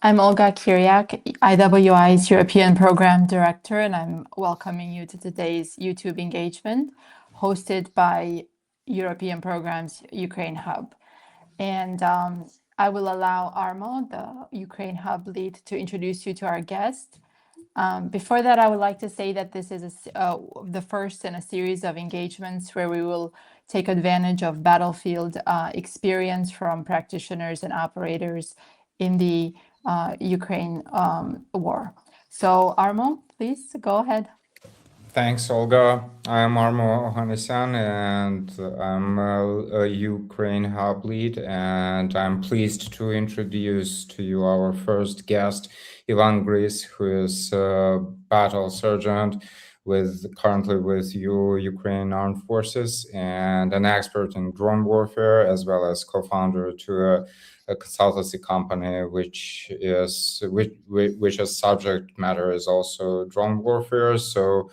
I'm Olga Chiriac, IWI's European Program Director, and I'm welcoming you to today's YouTube engagement hosted by European Program's Ukraine Hub. And I will allow Armo, the Ukraine Hub lead, to introduce you to our guest. Before that, I would like to say that this is the first in a series of engagements where we will take advantage of battlefield experience from practitioners and operators in the Ukraine war. So Armo, please go ahead. Thanks, Olga. I'm Armo Ohanesian, and I'm a Ukraine Hub lead, and I'm pleased to introduce to you our first guest, Ivan Grys, who is a battle sergeant currently with Ukrainian Armed Forces and an expert in drone warfare, as well as co-founder to a consultancy company, which is subject matter is also drone warfare. So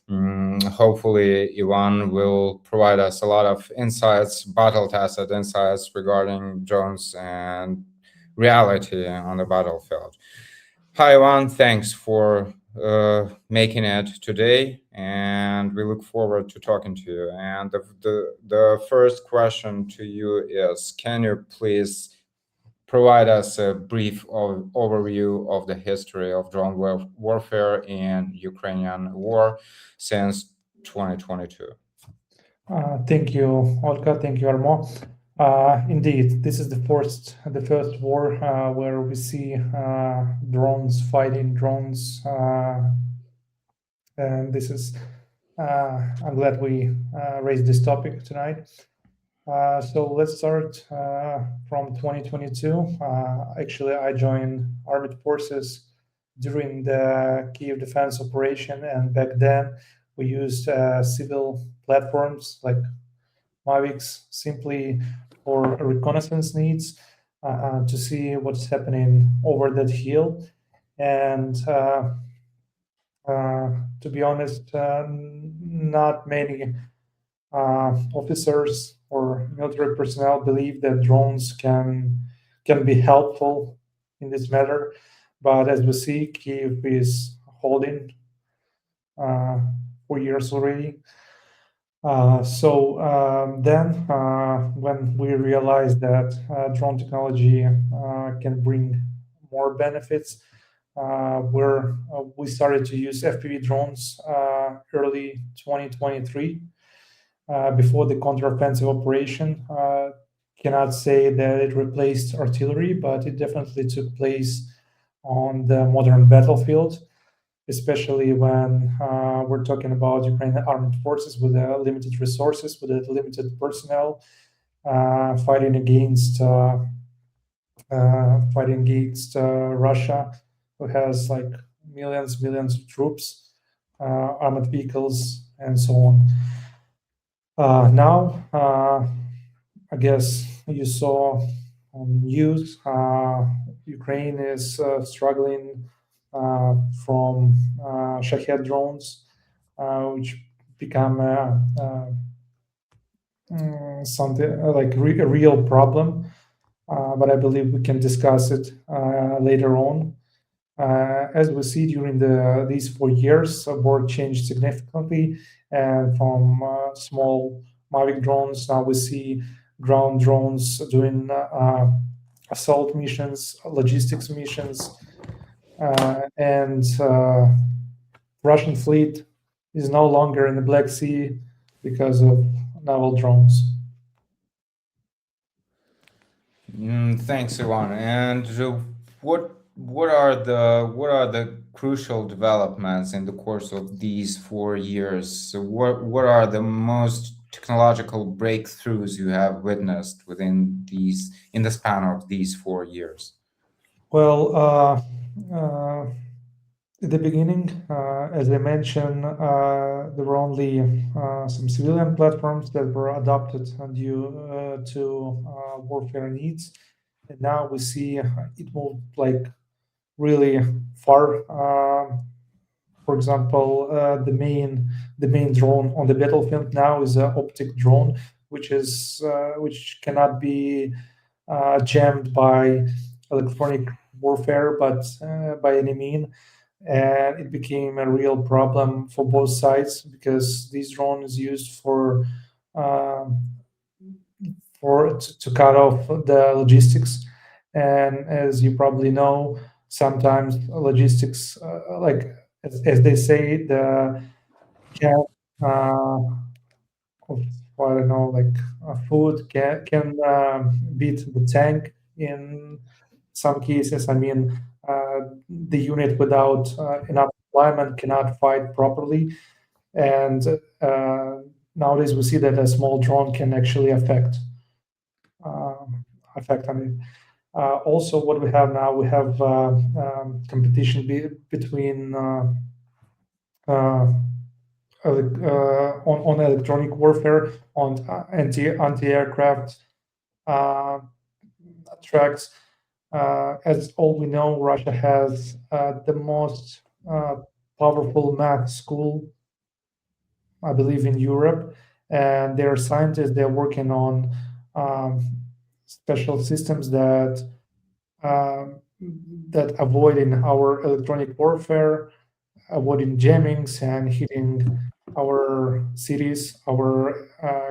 hopefully Ivan will provide us a lot of insights, battle-tested insights regarding drones and reality on the battlefield. Hi, Ivan. Thanks for making it today, and we look forward to talking to you. And the first question to you is, can you please provide us a brief overview of the history of drone warfare in Ukrainian war since 2022? Thank you, Olga. Thank you, Armo. Indeed, this is the first war where we see drones fighting drones, and this is. I'm glad we raised this topic tonight. So let's start from 2022. Actually, I joined Armed Forces during the Kyiv defense operation, and back then we used civil platforms like Mavics simply for reconnaissance needs to see what's happening over that hill. And to be honest, not many officers or military personnel believe that drones can be helpful in this matter. But as we see, Kyiv is holding 4 years already. Then when we realized that drone technology can bring more benefits, we started to use FPV drones early 2023 before the counteroffensive operation. Cannot say that it replaced artillery, but it definitely took place on the modern battlefield, especially when we're talking about Ukrainian Armed Forces with limited resources, with limited personnel, fighting against Russia, who has like millions of troops, armored vehicles, and so on. Now, I guess you saw on news, Ukraine is struggling from Shahed drones, which become something like a real problem. But I believe we can discuss it later on. As we see during these 4 years, the war changed significantly, and from small Mavic drones, now we see ground drones doing assault missions, logistics missions, and Russian fleet is no longer in the Black Sea because of naval drones. Thanks, Ivan. And what are the crucial developments in the course of these 4 years? So what are the most technological breakthroughs you have witnessed in the span of these 4 years? Well, at the beginning, as I mentioned, there were only some civilian platforms that were adopted due to warfare needs, and now we see it moved like really far. For example, the main drone on the battlefield now is an optic drone, which cannot be jammed by electronic warfare, but by any means. And it became a real problem for both sides because these drones used to cut off the logistics. And as you probably know, sometimes logistics, as they say, the can of, I don't know, food can beat the tank in some cases. I mean, the unit without enough employment cannot fight properly, and nowadays we see that a small drone can actually affect. I mean, also what we have now, we have competition between on electronic warfare, on anti-aircraft tracks. As all we know, Russia has the most powerful math school, I believe, in Europe, and their scientists, they're working on special systems that avoiding our electronic warfare, avoiding jammings and hitting our cities, our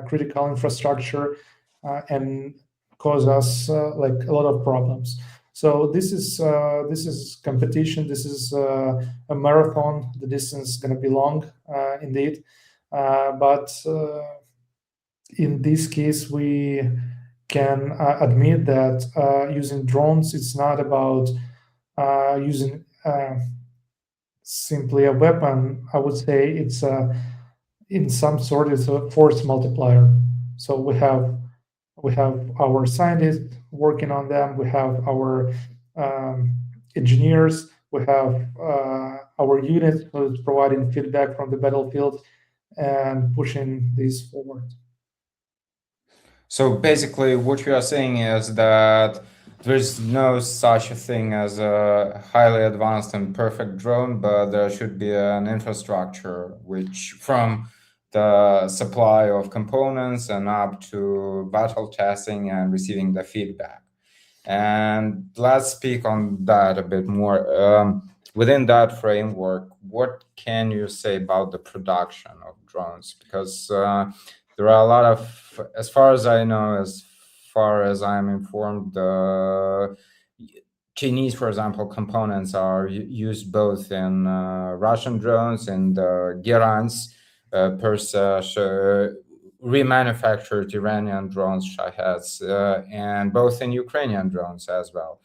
critical infrastructure, and cause us like a lot of problems. So this is competition. This is a marathon. The distance is going to be long, indeed. But in this case, we can admit that using drones, it's not about using simply a weapon. I would say it's in some sort it's a force multiplier. So we have our scientists working on them. We have our engineers. We have our units who's providing feedback from the battlefield and pushing this forward. So basically, what you are saying is that there's no such a thing as a highly advanced and perfect drone, but there should be an infrastructure which, from the supply of components and up to battle testing and receiving the feedback. And let's speak on that a bit more. Within that framework, what can you say about the production of drones? Because there are a lot of, as far as I know, as far as I'm informed, the Chinese, for example, components are used both in Russian drones and Gerans, remanufactured Iranian drones, Shaheds, and both in Ukrainian drones as well.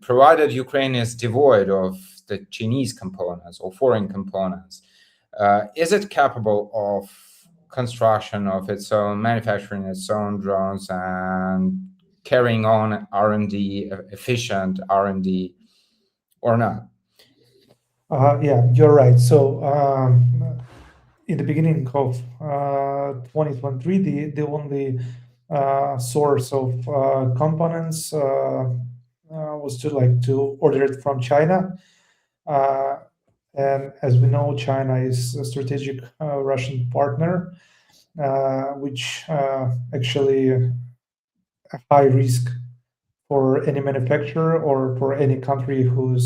Provided Ukraine is devoid of the Chinese components or foreign components, is it capable of construction of its own, manufacturing its own drones and carrying on R&D, efficient R&D, or not? Yeah, you're right. So in the beginning of 2023, the only source of components was to order it from China. And as we know, China is a strategic Russian partner, which actually a high risk for any manufacturer or for any country who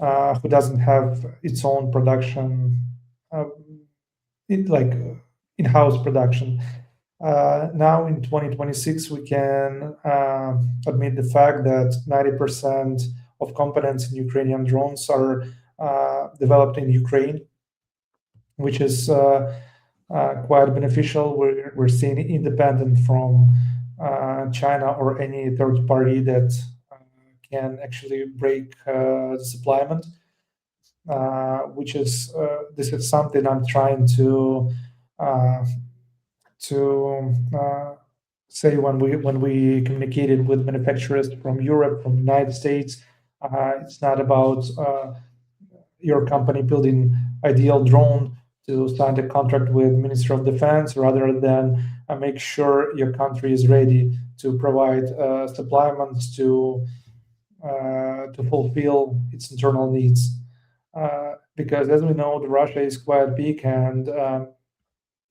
doesn't have its own production, in-house production. Now in 2026, we can admit the fact that 90% of components in Ukrainian drones are developed in Ukraine, which is quite beneficial. We're seeing independent from China or any third party that can actually break the supplyment, which is this is something I'm trying to say when we communicated with manufacturers from Europe, from the United States. It's not about your company building ideal drone to sign a contract with Ministry of Defense, rather than make sure your country is ready to provide supplements to fulfill its internal needs. Because as we know, Russia is quite big and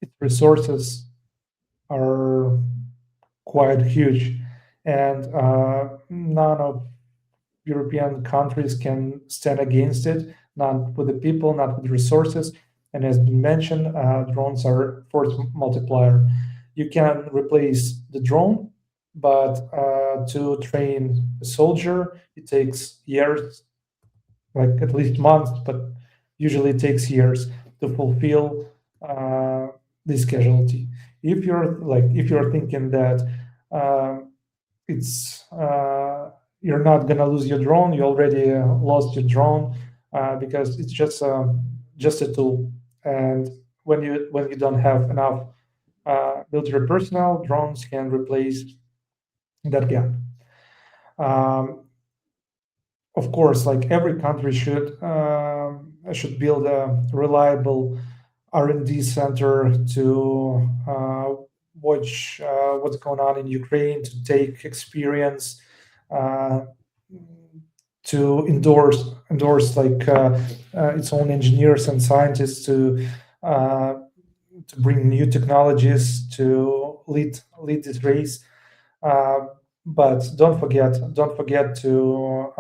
its resources are quite huge, and none of European countries can stand against it, not with the people, not with resources. And as been mentioned, drones are force multiplier. You can replace the drone, but to train a soldier, it takes years, like at least months, but usually it takes years to fulfill this casualty. If you're thinking that it's you're not gonna lose your drone, you already lost your drone because it's just a tool. And when you don't have enough military personnel, drones can replace that gap. Of course, like every country should build a reliable R&D center to watch what's going on in Ukraine, to take experience, to endorse like its own engineers and scientists to bring new technologies to lead this race. But don't forget to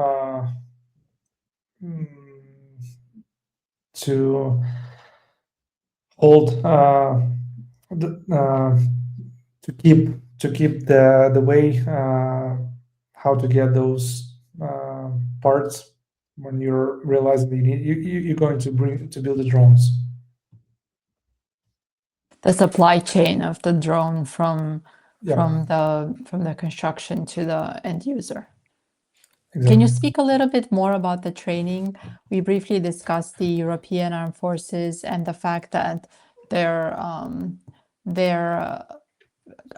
hold to keep the way how to get those parts when you're realizing that you're going to build the drones. The supply chain of the drone from Yeah. from the construction to the end user. Exactly. Can you speak a little bit more about the training? We briefly discussed the European Armed Forces and the fact that they're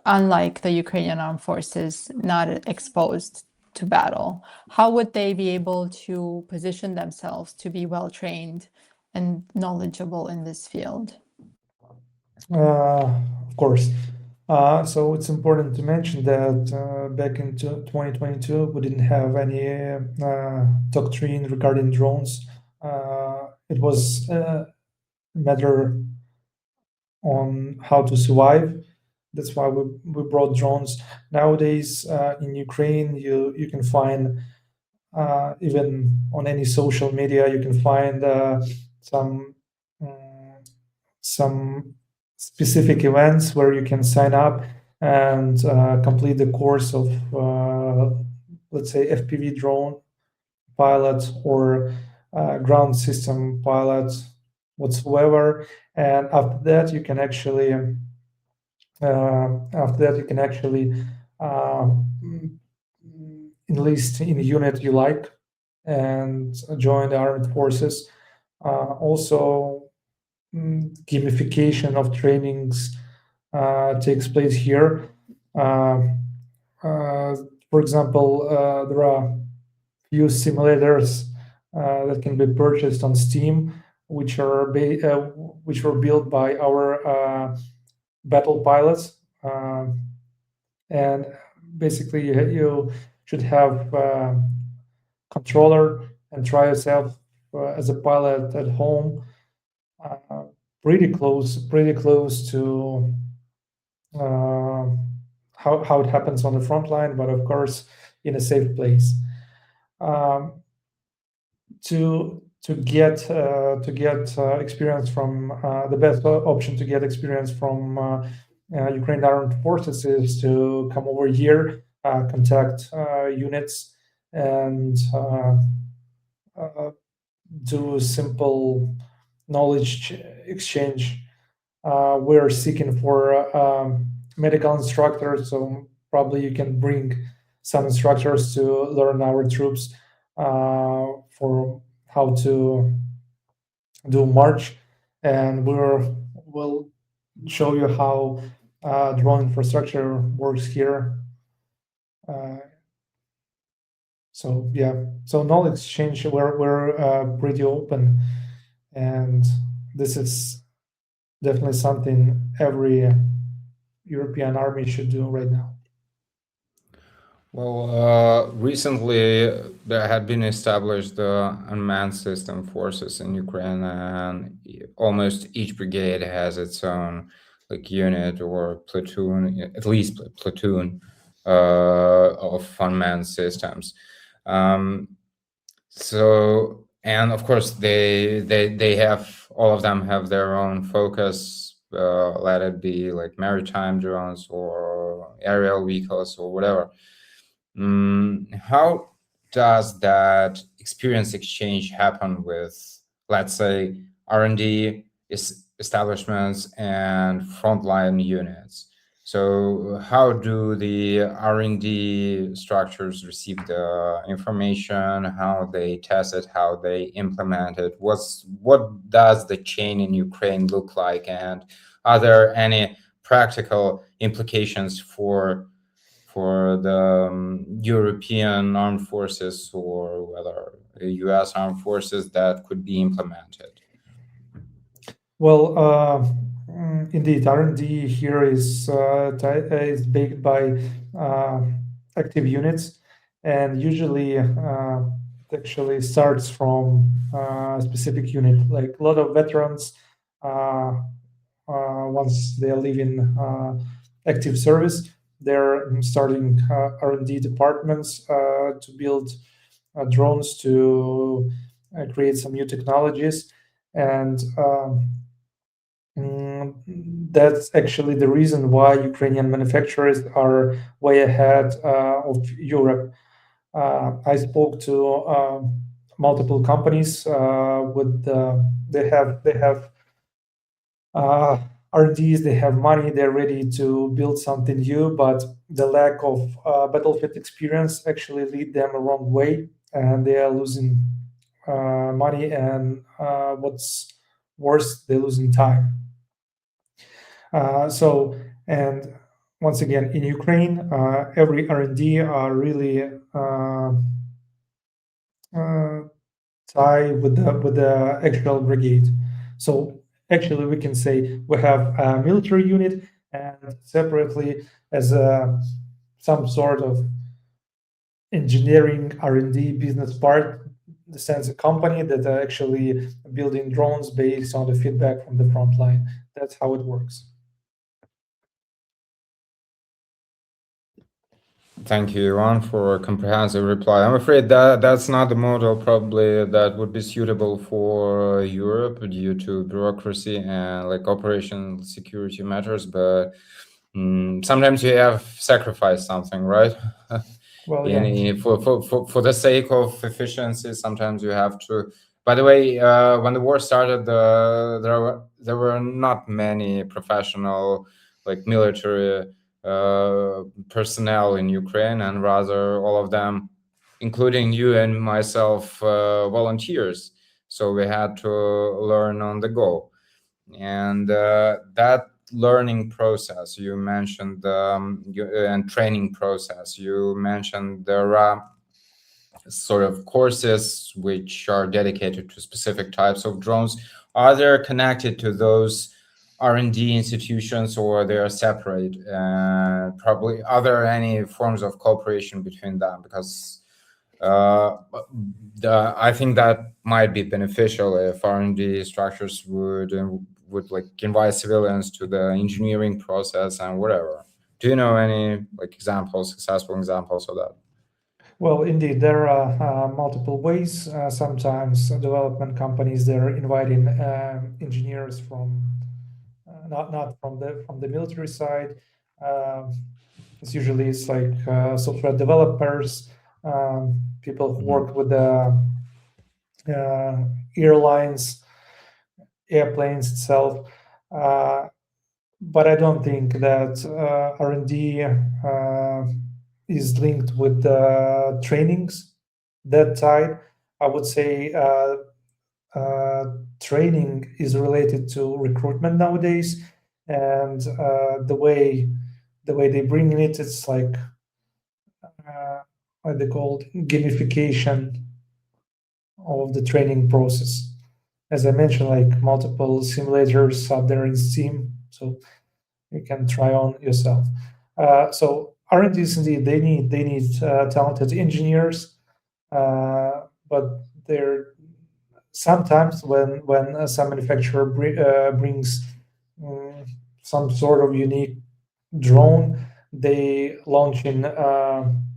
unlike the Ukrainian Armed Forces, not exposed to battle. How would they be able to position themselves to be well trained and knowledgeable in this field? Of course. So it's important to mention that back in 2022, we didn't have any doctrine regarding drones. It was a matter on how to survive. That's why we brought drones. Nowadays, in Ukraine, you can find even on any social media, you can find some specific events where you can sign up and complete the course of, let's say, FPV drone pilot or ground system pilot whatsoever. And after that, you can actually enlist in a unit you like and join the armed forces. Also, gamification of trainings takes place here. For example, there are few simulators that can be purchased on Steam, which were built by our battle pilots, and basically you should have controller and try yourself as a pilot at home. Pretty close to how it happens on the front line, but of course in a safe place. To get experience from the best option to get experience from Ukrainian Armed Forces is to come over here, contact units, and do simple knowledge exchange. We're seeking for medical instructors, so probably you can bring some instructors to learn our troops for how to do march, and we'll show you how drone infrastructure works here. So yeah, so knowledge exchange, we're pretty open, and this is definitely something every European army should do right now. Well, recently there had been established the unmanned system forces in Ukraine, and almost each brigade has its own like unit or platoon, at least platoon of unmanned systems. So, and of course, they have, all of them have their own focus. Let it be like maritime drones or aerial vehicles or whatever. How does that experience exchange happen with, let's say, R&D establishments and frontline units? So how do the R&D structures receive the information, how they test it, how they implement it? What does the chain in Ukraine look like? And are there any practical implications for the European armed forces or whether US armed forces that could be implemented? Well, indeed, R&D here is baked by active units, and usually it actually starts from a specific unit. Like a lot of veterans, once they are leaving active service, they're starting R&D departments to build drones, to create some new technologies, and that's actually the reason why Ukrainian manufacturers are way ahead of Europe. I spoke to multiple companies with they have R&Ds, they have money, they're ready to build something new, but the lack of battlefield experience actually lead them a wrong way, and they are losing money, and what's worse, they're losing time. And once again, in Ukraine, every R&D are really tie with the actual brigade. So actually, we can say we have a military unit, and separately as some sort of engineering R&D business part, the sense a company that are actually building drones based on the feedback from the front line. That's how it works. Thank you, Ivan, for a comprehensive reply. I'm afraid that that's not the model probably that would be suitable for Europe due to bureaucracy and like operational security matters, but sometimes you have sacrificed something, right? Well, yeah. For the sake of efficiency, sometimes you have to. By the way, when the war started, there were not many professional, like military personnel in Ukraine, and rather all of them, including you and myself, volunteers. So we had to learn on the go, and that learning process you mentioned, and training process you mentioned, there are sort of courses which are dedicated to specific types of drones. Are they connected to those R&D institutions, or they are separate? Probably, are there any forms of cooperation between them? Because I think that might be beneficial if R&D structures would like invite civilians to the engineering process and whatever. Do you know any like successful examples of that? Well, indeed, there are multiple ways. Sometimes development companies, they're inviting engineers from not from the military side. It's like software developers, people who work with the airlines, airplanes itself. But I don't think that R&D is linked with the trainings that type. I would say training is related to recruitment nowadays, and the way they bring it's like what they call gamification of the training process. As I mentioned, like multiple simulators out there in Steam, so you can try on yourself. So R&Ds indeed they need talented engineers, but they're sometimes when some manufacturer brings some sort of unique drone, they launch in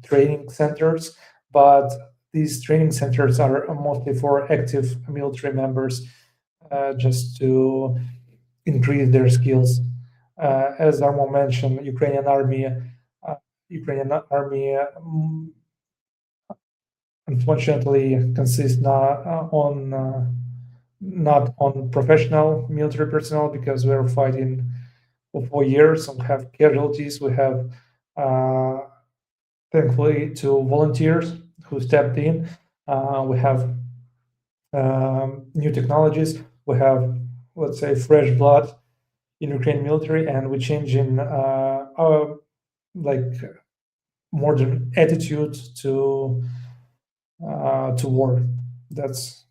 training centers, but these training centers are mostly for active military members, just to increase their skills. As Armo mentioned, Ukrainian army unfortunately consists not on professional military personnel, because we're fighting for 4 years and have casualties. We have thankfully two volunteers who stepped in. We have new technologies. We have, let's say, fresh blood in Ukrainian military, and we're changing our modern attitude to war. That's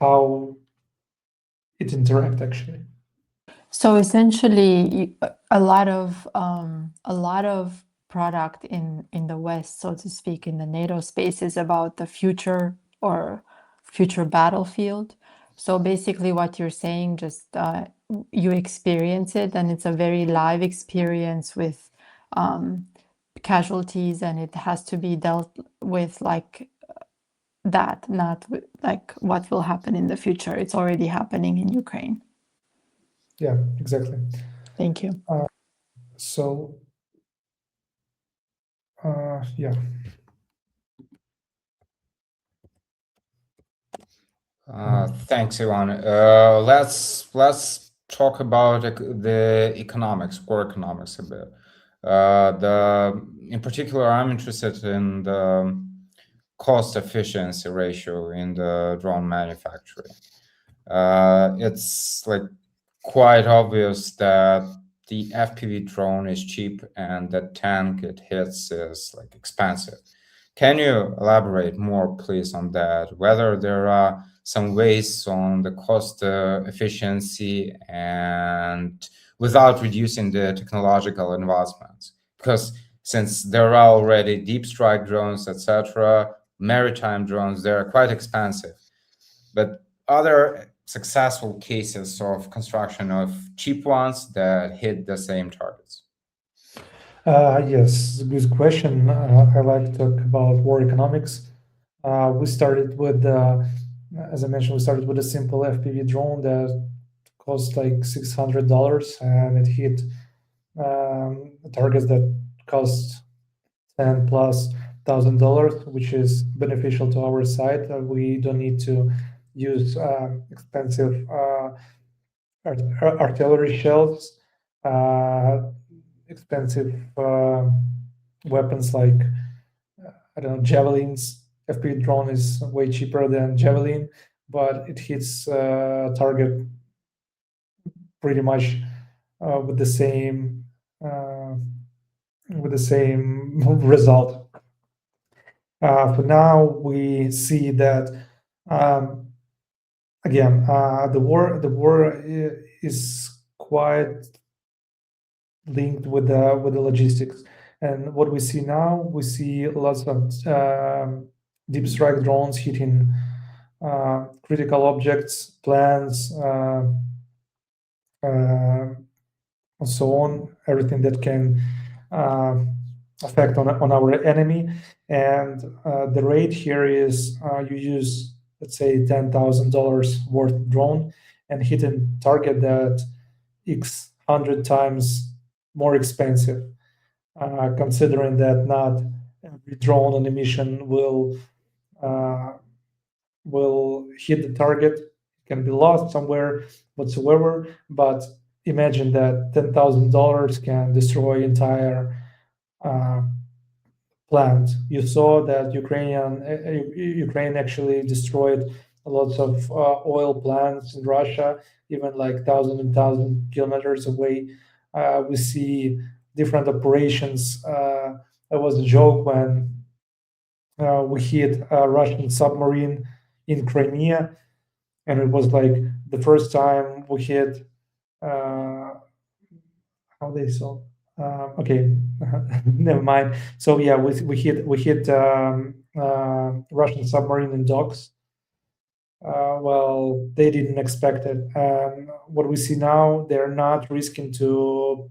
how it interacts actually. So essentially, a lot of product in the West, so to speak, in the NATO space, is about the future or future battlefield. So basically, what you're saying, just you experience it, and it's a very live experience with casualties, and it has to be dealt with like that, not like what will happen in the future. It's already happening in Ukraine. Yeah, exactly. Thank you. Yeah. Thanks, Ivan. Let's talk about the economics, core economics a bit. In particular, I'm interested in the cost efficiency ratio in the drone manufacturing. It's like quite obvious that the FPV drone is cheap and the tank it hits is like expensive. Can you elaborate more, please, on that? Whether there are some ways on the cost efficiency and without reducing the technological advancements? Because since there are already deep strike drones, etc., maritime drones, they're quite expensive. But other successful cases of construction of cheap ones that hit the same targets? Yes, good question. I like to talk about war economics. We started with, as I mentioned, we started with a simple FPV drone that cost like $600, and it hit targets that cost $10,000+, which is beneficial to our side. We don't need to use expensive artillery shells, expensive weapons like I don't know, javelins. FPV drone is way cheaper than javelin, but it hits target pretty much with the same result. For now, we see that again the war is quite linked with the logistics. And what we see now, we see lots of deep strike drones hitting critical objects, plants, and so on, everything that can affect on our enemy. And the rate here is you use, let's say, $10,000 worth drone and hit a target that X 100 times more expensive, considering that not every drone on a mission will hit the target. It can be lost somewhere whatsoever, but imagine that $10,000 can destroy entire plant. You saw that Ukraine actually destroyed lots of oil plants in Russia, even like 1,000 kilometers away. We see different operations. It was a joke when we hit a Russian submarine in Crimea, and it was like the first time we hit. How they saw? Okay, never mind. So yeah, we hit Russian submarine in docks. Well, they didn't expect it. What we see now, they're not risking to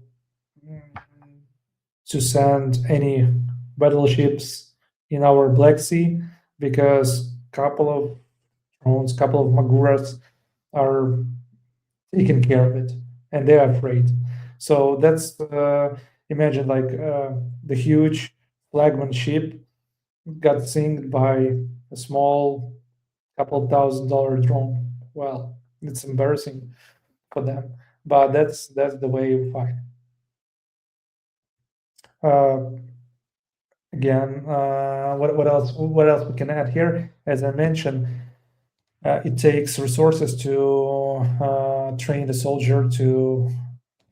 send any battleships in our Black Sea. because couple of drones, couple of Maguras are taking care of it, and they're afraid. So that's imagine like the huge flagman ship got sinked by a small couple $1,000 drone. Well, it's embarrassing for them, but that's the way we fight. Again, what else we can add here? As I mentioned, it takes resources to train the soldier, to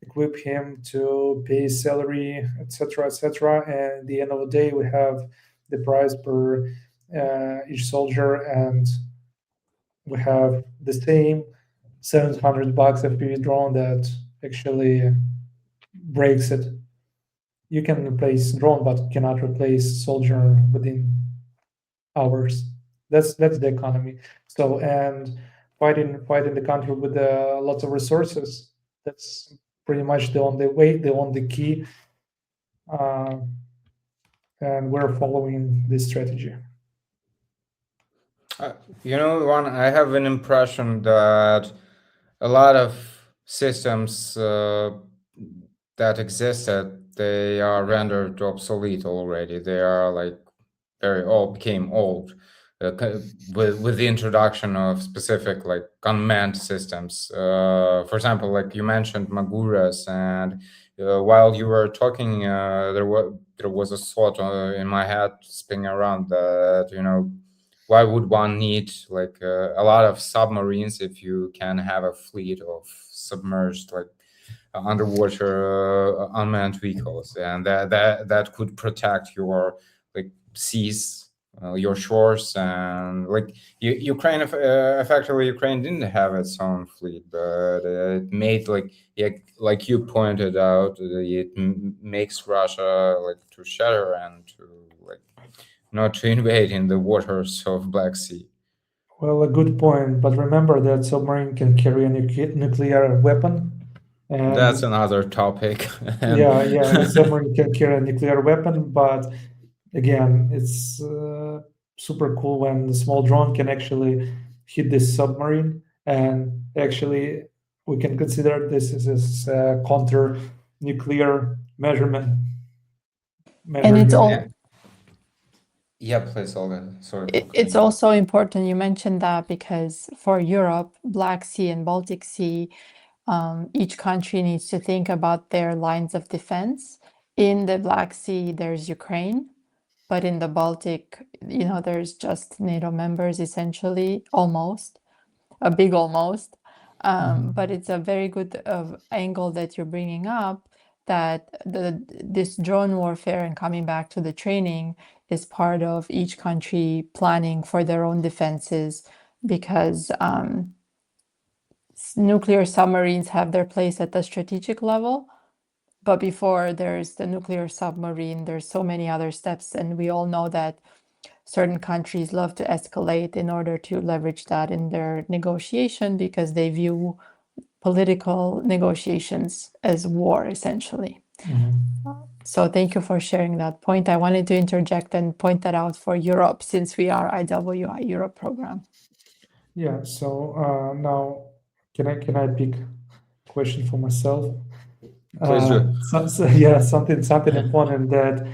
equip him, to pay his salary, etc., etc. And at the end of the day, we have the price per each soldier, and we have the same $700 FPV drone that actually breaks it. You can replace drone, but cannot replace soldier within hours. That's the economy. So, and fighting the country with lots of resources, that's pretty much the only way, the only key. And we're following this strategy. Ivan, I have an impression that a lot of systems that existed, they are rendered obsolete already. They are like became old with the introduction of specific like unmanned systems. For example, like you mentioned Maguras, and while you were talking, there was a thought in my head spinning around that why would one need like a lot of submarines if you can have a fleet of submerged like underwater unmanned vehicles, and that could protect your like seas, your shores, and like Ukraine effectively Ukraine didn't have its own fleet, but it made like you pointed out, it makes Russia like to shatter and to like not to invade in the waters of Black Sea. Well, a good point, but remember that submarine can carry a nuclear weapon. And that's another topic. yeah, the submarine can carry a nuclear weapon, but again, it's super cool when the small drone can actually hit this submarine, and actually we can consider this as a counter nuclear measurement. And it's all Yeah, please, Olga. Sorry. It's also important you mentioned that, because for Europe, Black Sea and Baltic Sea, each country needs to think about their lines of defense. In the Black Sea, there's Ukraine, but in the Baltic, there's just NATO members, essentially, almost, a big almost. But it's a very good angle that you're bringing up, that this drone warfare, and coming back to the training, is part of each country planning for their own defenses, because nuclear submarines have their place at the strategic level. But before there's the nuclear submarine, there's so many other steps. And we all know that certain countries love to escalate in order to leverage that in their negotiation, because they view political negotiations as war, essentially. So thank you for sharing that point. I wanted to interject and point that out for Europe, since we are IWI Europe Program. Yeah, so now can I pick a question for myself? Please do. Yeah, something important that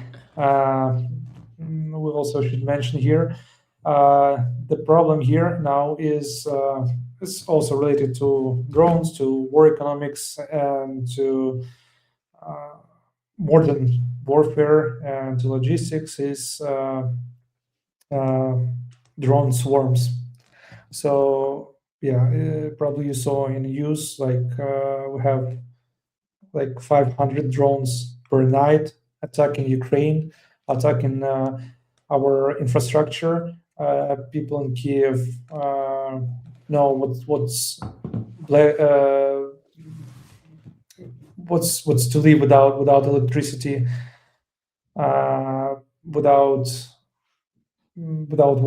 we also should mention here. The problem here now is also related to drones, to war economics, and to modern warfare, and to logistics, is drone swarms. So yeah, probably you saw in news, like we have like 500 drones per night attacking Ukraine, attacking our infrastructure. People in Kiev know what's to live without electricity, without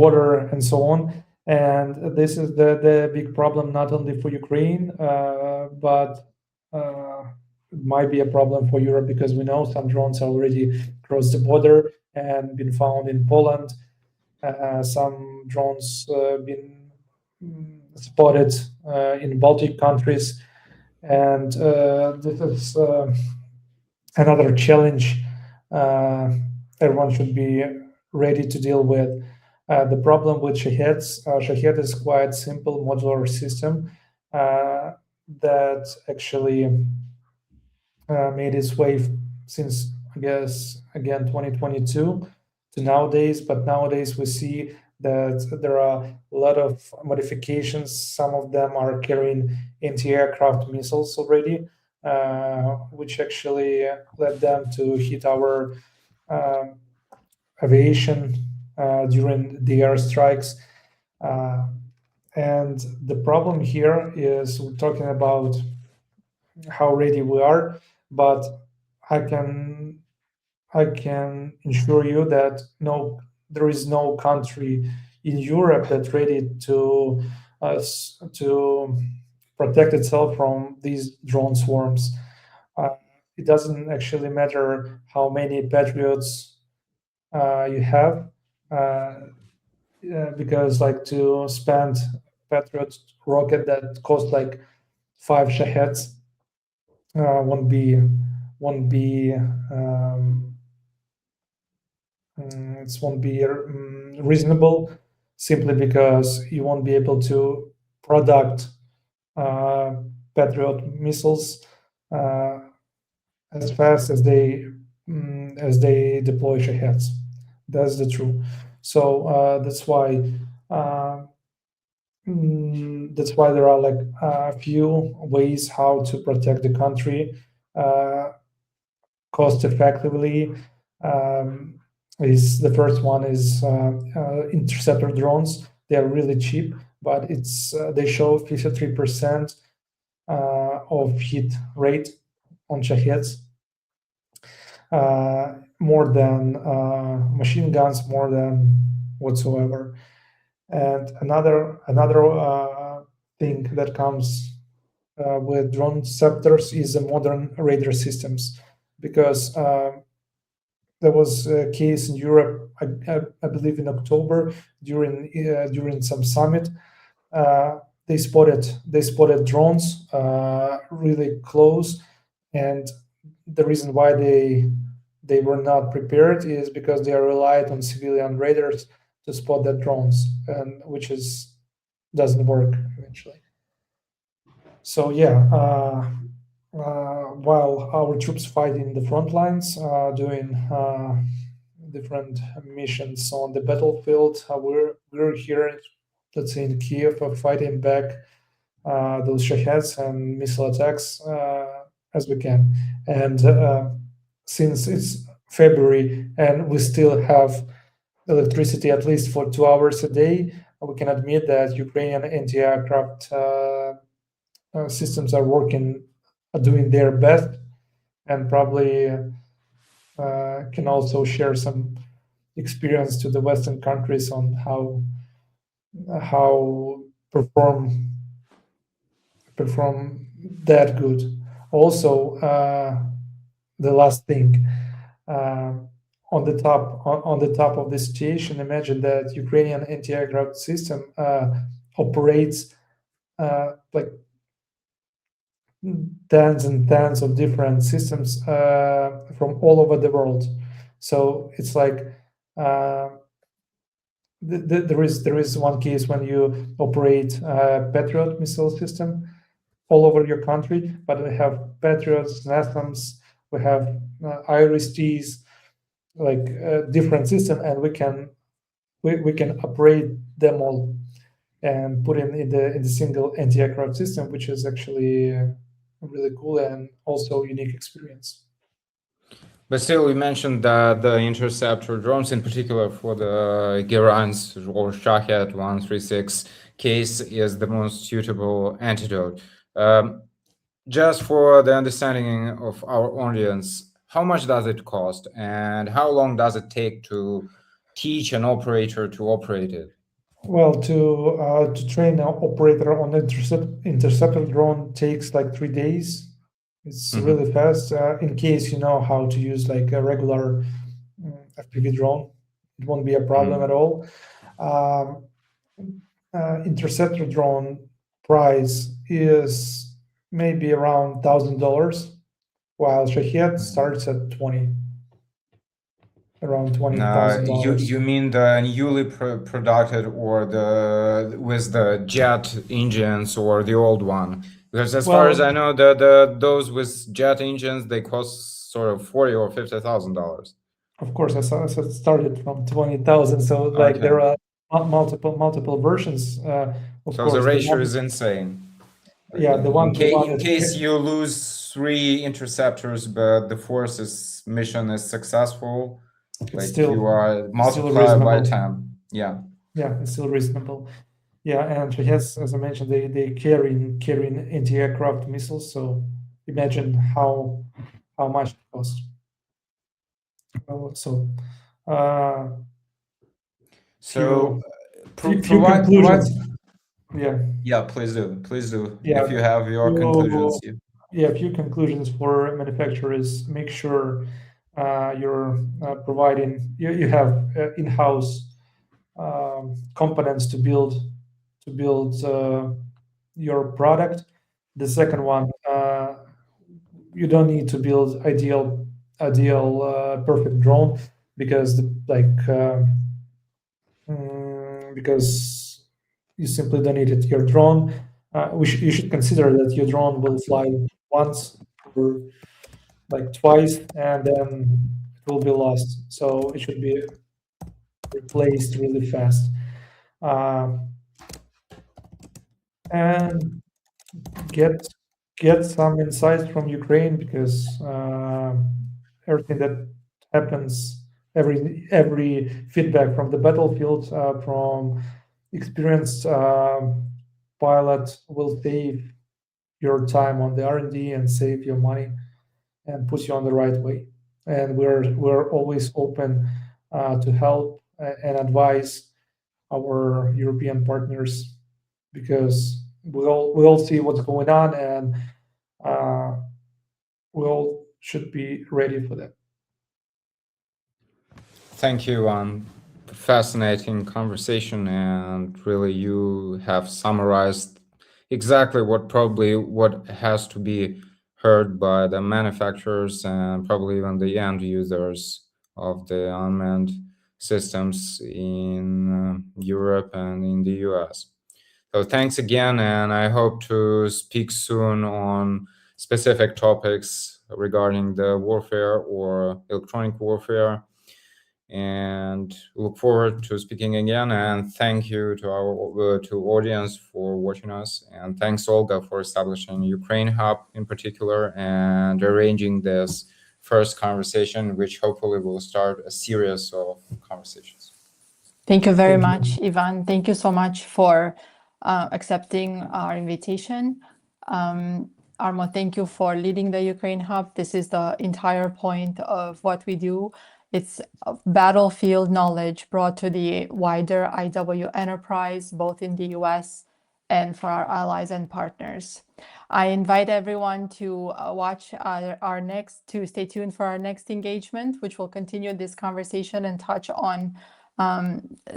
water, and so on. And this is the big problem, not only for Ukraine, but it might be a problem for Europe, because we know some drones already crossed the border and been found in Poland. Some drones been spotted in Baltic countries, and this is another challenge everyone should be ready to deal with. The problem with Shahed is quite simple modular system that actually made its way since, I guess, again 2022 to nowadays. But nowadays we see that there are a lot of modifications. Some of them are carrying anti-aircraft missiles already, which actually led them to hit our aviation during the airstrikes. And the problem here is we're talking about how ready we are, but I can ensure you that there is no country in Europe that's ready to protect itself from these drone swarms. It doesn't actually matter how many Patriots you have, because like to spend Patriot rocket that costs like 5 Shaheds won't be reasonable, simply because you won't be able to product Patriot missiles as fast as they deploy Shaheds. That's the truth. So that's why there are like a few ways how to protect the country cost effectively. The first one is interceptor drones. They are really cheap, but they show 53% of hit rate on Shaheds, more than machine guns, more than whatsoever. And another thing that comes with drone interceptors is the modern radar systems, because there was a case in Europe, I believe in October, during some summit. They spotted drones really close, and the reason why they were not prepared is because they are relied on civilian radars to spot the drones, and which doesn't work eventually. So yeah, while our troops fight in the front lines, doing different missions on the battlefield, we're here, let's say in Kiev, fighting back those Shaheds and missile attacks as we can. And since it's February and we still have electricity at least for 2 hours a day, we can admit that Ukrainian anti-aircraft systems are doing their best, and probably can also share some experience to the Western countries on how perform that good. Also, the last thing, on the top of the situation, imagine that Ukrainian anti-aircraft system operates like tens and tens of different systems from all over the world. So it's like there is one case when you operate a Patriot missile system all over your country, but we have Patriots, NASAMS, we have IRIS-Ts, like different system, and we can operate them all and put in the single anti-aircraft system, which is actually really cool and also unique experience. But still, you mentioned that the interceptor drones, in particular for the Gerans or Shahed 136 case, is the most suitable antidote. Just for the understanding of our audience, how much does it cost, and how long does it take to teach an operator to operate it? Well, to train an operator on interceptor drone takes like 3 days. It's really fast. In case you know how to use like a regular FPV drone, it won't be a problem at all. Um, interceptor drone price is maybe around $1,000, while Shahed starts at around $20,000. You mean the newly produced or the with the jet engines or the old one? Because as far as I know, those with jet engines they cost sort of $40,000 or $50,000. Of course, I started from 20,000, so like there are multiple versions. Of So course, the ratio is insane. Yeah, in case you lose 3 interceptors, but the force's mission is successful, like still, you are multiplied by 10. Yeah. Yeah, it's still reasonable. Yeah, and yes, as I mentioned, they carrying anti-aircraft missiles. So imagine how much it costs. So few conclusions. Yeah, please do. Yeah, if you have your conclusions. Yeah, a few conclusions for manufacturers. Make sure you're providing you have in-house components to build your product. The second one, you don't need to build ideal perfect drone because because you simply don't need it. Your drone, you should consider that your drone will fly once or like twice, and then it will be lost. So it should be replaced really fast. And get some insights from Ukraine, because everything that happens, every feedback from the battlefield, from experienced pilot, will save your time on the R&D and save your money and put you on the right way. And we're always open to help and advise our European partners, because we all see what's going on, and we all should be ready for that. Thank you, fascinating conversation, and really you have summarized exactly what has to be heard by the manufacturers and probably even the end users of the unmanned systems in Europe and in the US. So thanks again, and I hope to speak soon on specific topics regarding the warfare or electronic warfare, and look forward to speaking again. And thank you to our audience for watching us, and thanks Olga for establishing Ukraine Hub in particular and arranging this first conversation, which hopefully will start a series of conversations. Thank you very much, Ivan. Thank you so much for accepting our invitation. Armo, thank you for leading the Ukraine Hub. This is the entire point of what we do. It's battlefield knowledge brought to the wider IW enterprise, both in the US and for our allies and partners. I invite everyone to stay tuned for our next engagement, which will continue this conversation and touch on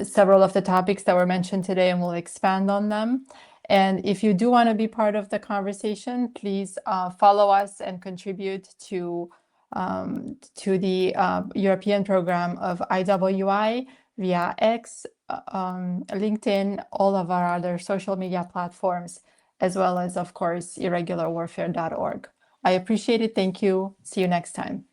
several of the topics that were mentioned today, and we'll expand on them. And if you do want to be part of the conversation, please follow us and contribute to the European program of IWI via X, LinkedIn, all of our other social media platforms, as well as, of course, irregularwarfare.org. I appreciate it. Thank you. See you next time.